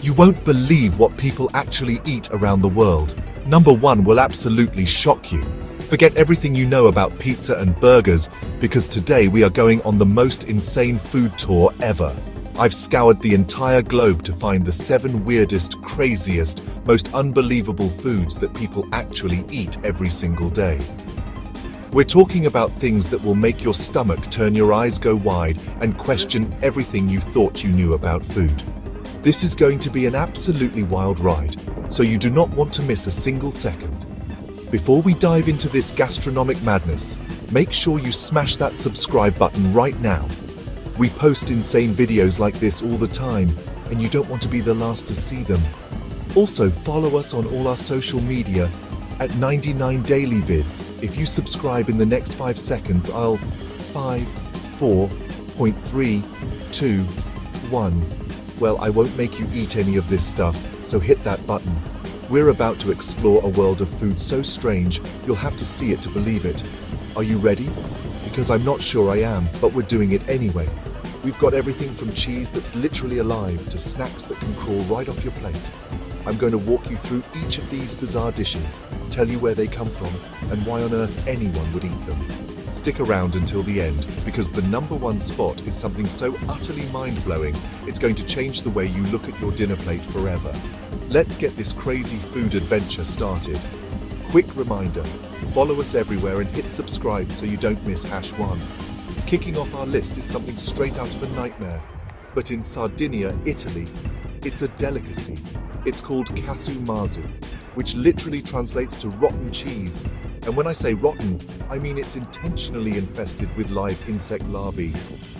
You won't believe what people actually eat around the world. Number 1 will absolutely shock you. Forget everything you know about pizza and burgers, because today we are going on the most insane food tour ever. I've scoured the entire globe to find the 7 weirdest, craziest, most unbelievable foods that people actually eat every single day. We're talking about things that will make your stomach turn, your eyes go wide, and question everything you thought you knew about food. This is going to be an absolutely wild ride, so you do not want to miss a single second. Before we dive into this gastronomic madness, make sure you smash that subscribe button right now. We post insane videos like this all the time, and you don't want to be the last to see them. Also, follow us on all our social media at 99 Daily Vids. If you subscribe in the next 5 seconds, I'll 5, 4, 3, 2, 1. Well, I won't make you eat any of this stuff, so hit that button. We're about to explore a world of food so strange, you'll have to see it to believe it. Are you ready? Because I'm not sure I am, but we're doing it anyway. We've got everything from cheese that's literally alive to snacks that can crawl right off your plate. I'm going to walk you through each of these bizarre dishes, tell you where they come from, and why on earth anyone would eat them. Stick around until the end, because the number 1 spot is something so utterly mind-blowing, it's going to change the way you look at your dinner plate forever. Let's get this crazy food adventure started. Quick reminder, follow us everywhere and hit subscribe so you don't miss #1. Kicking off our list is something straight out of a nightmare. But in Sardinia, Italy, it's a delicacy. It's called casu marzu, which literally translates to rotten cheese. And when I say rotten, I mean it's intentionally infested with live insect larvae.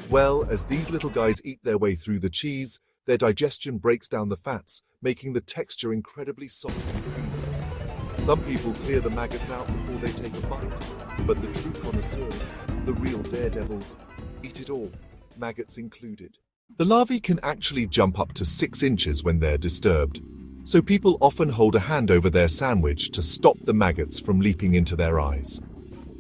Well, as these little guys eat their way through the cheese, their digestion breaks down the fats, making the texture incredibly soft and creamy. Some people clear the maggots out before they take a bite, but the true connoisseurs, the real daredevils, eat it all, maggots included. The larvae can actually jump up to 6 inches when they're disturbed, so people often hold a hand over their sandwich to stop the maggots from leaping into their eyes.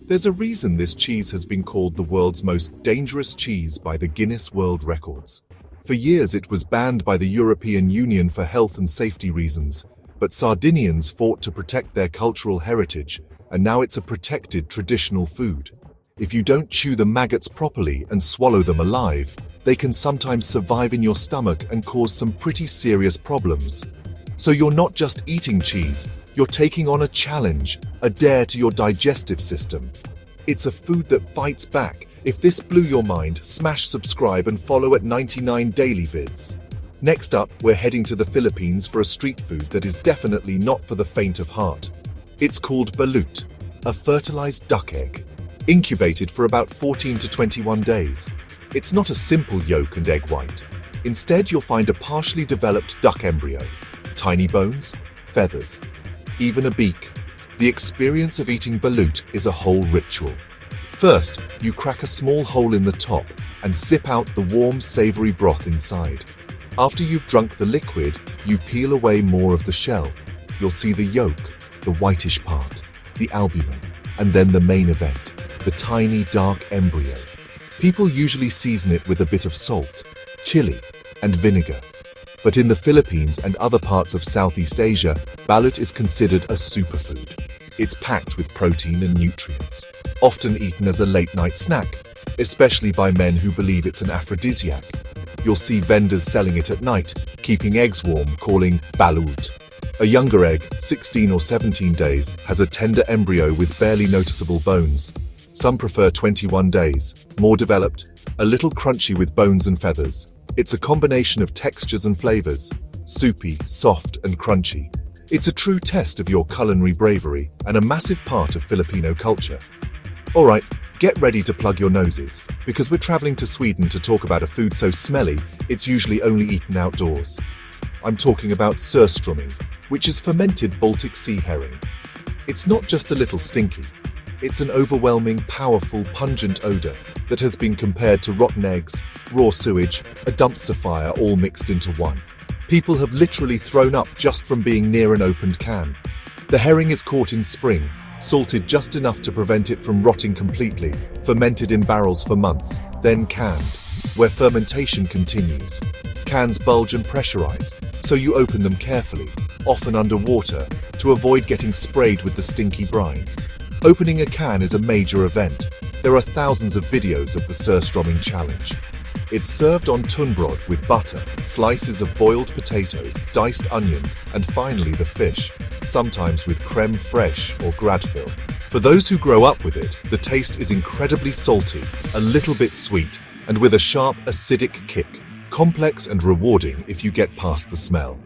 There's a reason this cheese has been called the world's most dangerous cheese by the Guinness World Records. For years it was banned by the European Union for health and safety reasons, but Sardinians fought to protect their cultural heritage, and now it's a protected traditional food. If you don't chew the maggots properly and swallow them alive, they can sometimes survive in your stomach and cause some pretty serious problems. So you're not just eating cheese, you're taking on a challenge, a dare to your digestive system. It's a food that fights back. If this blew your mind, smash subscribe and follow at 99 Daily Vids. Next up, we're heading to the Philippines for a street food that is definitely not for the faint of heart. It's called balut, a fertilized duck egg, incubated for about 14 to 21 days. It's not a simple yolk and egg white. Instead, you'll find a partially developed duck embryo, tiny bones, feathers, even a beak. The experience of eating balut is a whole ritual. First, you crack a small hole in the top and sip out the warm, savory broth inside. After you've drunk the liquid, you peel away more of the shell. You'll see the yolk, the whitish part, the albumin, and then the main event, the tiny, dark embryo. People usually season it with a bit of salt, chili, and vinegar. But in the Philippines and other parts of Southeast Asia, balut is considered a superfood. It's packed with protein and nutrients, often eaten as a late-night snack, especially by men who believe it's an aphrodisiac. You'll see vendors selling it at night, keeping eggs warm, calling balut. A younger egg, 16 or 17 days, has a tender embryo with barely noticeable bones. Some prefer 21 days, more developed, a little crunchy with bones and feathers. It's a combination of textures and flavors, soupy, soft, and crunchy. It's a true test of your culinary bravery and a massive part of Filipino culture. Alright, get ready to plug your noses, because we're traveling to Sweden to talk about a food so smelly, it's usually only eaten outdoors. I'm talking about surströmming, which is fermented Baltic Sea herring. It's not just a little stinky. It's an overwhelming, powerful, pungent odor that has been compared to rotten eggs, raw sewage, a dumpster fire all mixed into one. People have literally thrown up just from being near an opened can. The herring is caught in spring, salted just enough to prevent it from rotting completely, fermented in barrels for months, then canned, where fermentation continues. Cans bulge and pressurize, so you open them carefully, often underwater, to avoid getting sprayed with the stinky brine. Opening a can is a major event. There are thousands of videos of the Surströmming challenge. It's served on tunbrod with butter, slices of boiled potatoes, diced onions, and finally the fish, sometimes with crème fraîche or gradfil. For those who grow up with it, the taste is incredibly salty, a little bit sweet, and with a sharp, acidic kick, complex and rewarding if you get past the smell.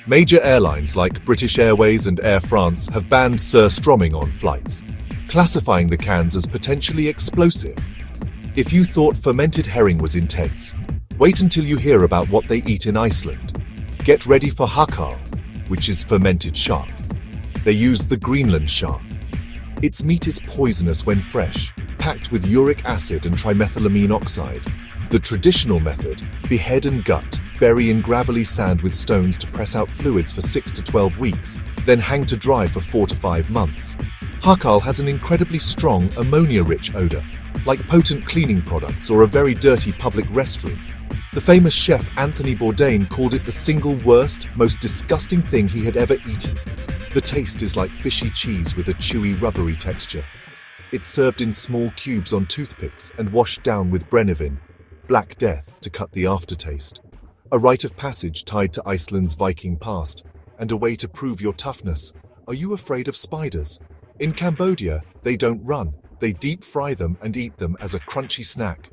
Major airlines like British Airways and Air France have banned Surströmming on flights, classifying the cans as potentially explosive. If you thought fermented herring was intense, wait until you hear about what they eat in Iceland. Get ready for hakal, which is fermented shark. They use the Greenland shark. Its meat is poisonous when fresh, packed with uric acid and trimethylamine oxide. The traditional method, behead and gut, bury in gravelly sand with stones to press out fluids for 6 to 12 weeks, then hang to dry for 4 to 5 months. Hakal has an incredibly strong, ammonia-rich odor, like potent cleaning products or a very dirty public restroom. The famous chef Anthony Bourdain called it the single worst, most disgusting thing he had ever eaten. The taste is like fishy cheese with a chewy, rubbery texture. It's served in small cubes on toothpicks and washed down with brennivin, Black Death, to cut the aftertaste. A rite of passage tied to Iceland's Viking past, and a way to prove your toughness. Are you afraid of spiders? In Cambodia, they don't run. They deep fry them and eat them as a crunchy snack.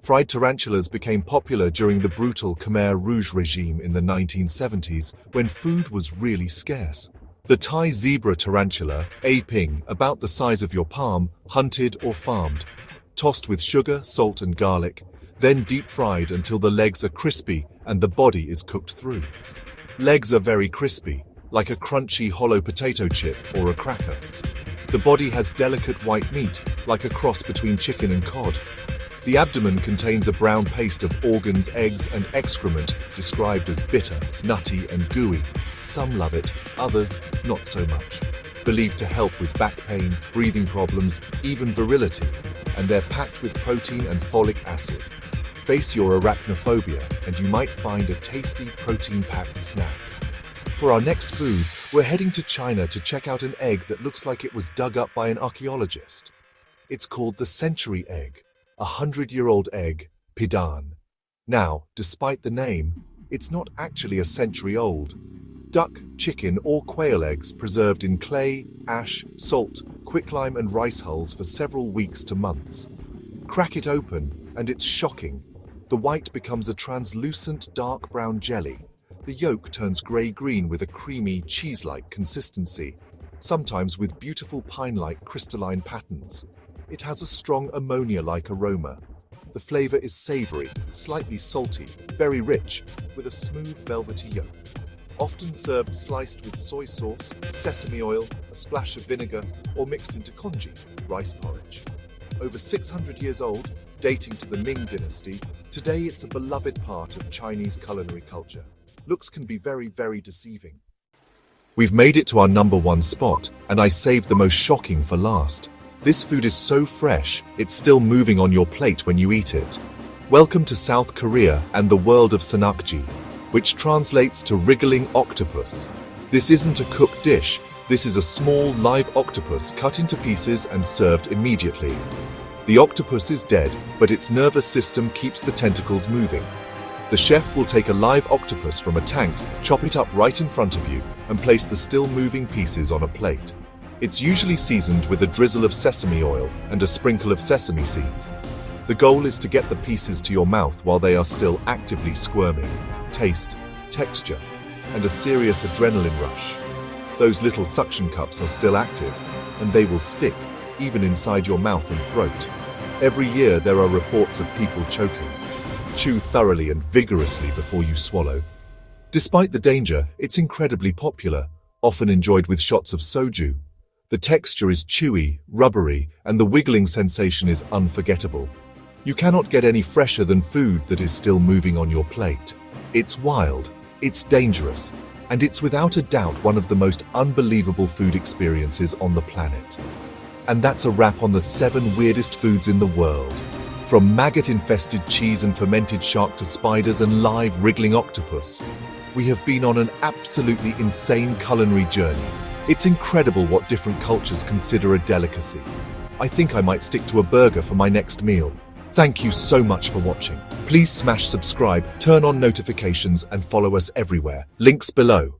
Fried tarantulas became popular during the brutal Khmer Rouge regime in the 1970s, when food was really scarce. The Thai zebra tarantula, a ping, about the size of your palm, hunted or farmed, tossed with sugar, salt and garlic, then deep fried until the legs are crispy and the body is cooked through. Legs are very crispy, like a crunchy hollow potato chip or a cracker. The body has delicate white meat, like a cross between chicken and cod. The abdomen contains a brown paste of organs, eggs, and excrement, described as bitter, nutty, and gooey. Some love it, others not so much. Believed to help with back pain, breathing problems, even virility, and they're packed with protein and folic acid. Face your arachnophobia, and you might find a tasty, protein-packed snack. For our next food, we're heading to China to check out an egg that looks like it was dug up by an archaeologist. It's called the century egg, a 100-year-old egg, pidan. Now, despite the name, it's not actually a century old. Duck, chicken, or quail eggs preserved in clay, ash, salt, quicklime, and rice hulls for several weeks to months. Crack it open, and it's shocking. The white becomes a translucent dark brown jelly. The yolk turns grey-green with a creamy, cheese-like consistency, sometimes with beautiful pine-like crystalline patterns. It has a strong ammonia-like aroma. The flavor is savory, slightly salty, very rich, with a smooth velvety yolk. Often served sliced with soy sauce, sesame oil, a splash of vinegar, or mixed into congee, rice porridge. Over 600 years old, dating to the Ming dynasty, today it's a beloved part of Chinese culinary culture. Looks can be very, very deceiving. We've made it to our number one spot, and I saved the most shocking for last. This food is so fresh, it's still moving on your plate when you eat it. Welcome to South Korea and the world of sanakji, which translates to wriggling octopus. This isn't a cooked dish. This is a small, live octopus cut into pieces and served immediately. The octopus is dead, but its nervous system keeps the tentacles moving. The chef will take a live octopus from a tank, chop it up right in front of you, and place the still moving pieces on a plate. It's usually seasoned with a drizzle of sesame oil and a sprinkle of sesame seeds. The goal is to get the pieces to your mouth while they are still actively squirming. Taste, texture, and a serious adrenaline rush. Those little suction cups are still active, and they will stick, even inside your mouth and throat. Every year there are reports of people choking. Chew thoroughly and vigorously before you swallow. Despite the danger, it's incredibly popular, often enjoyed with shots of soju. The texture is chewy, rubbery, and the wiggling sensation is unforgettable. You cannot get any fresher than food that is still moving on your plate. It's wild, it's dangerous, and it's without a doubt one of the most unbelievable food experiences on the planet. And that's a wrap on the 7 weirdest foods in the world. From maggot-infested cheese and fermented shark to spiders and live wriggling octopus. We have been on an absolutely insane culinary journey. It's incredible what different cultures consider a delicacy. I think I might stick to a burger for my next meal. Thank you so much for watching. Please smash subscribe, turn on notifications, and follow us everywhere. Links below.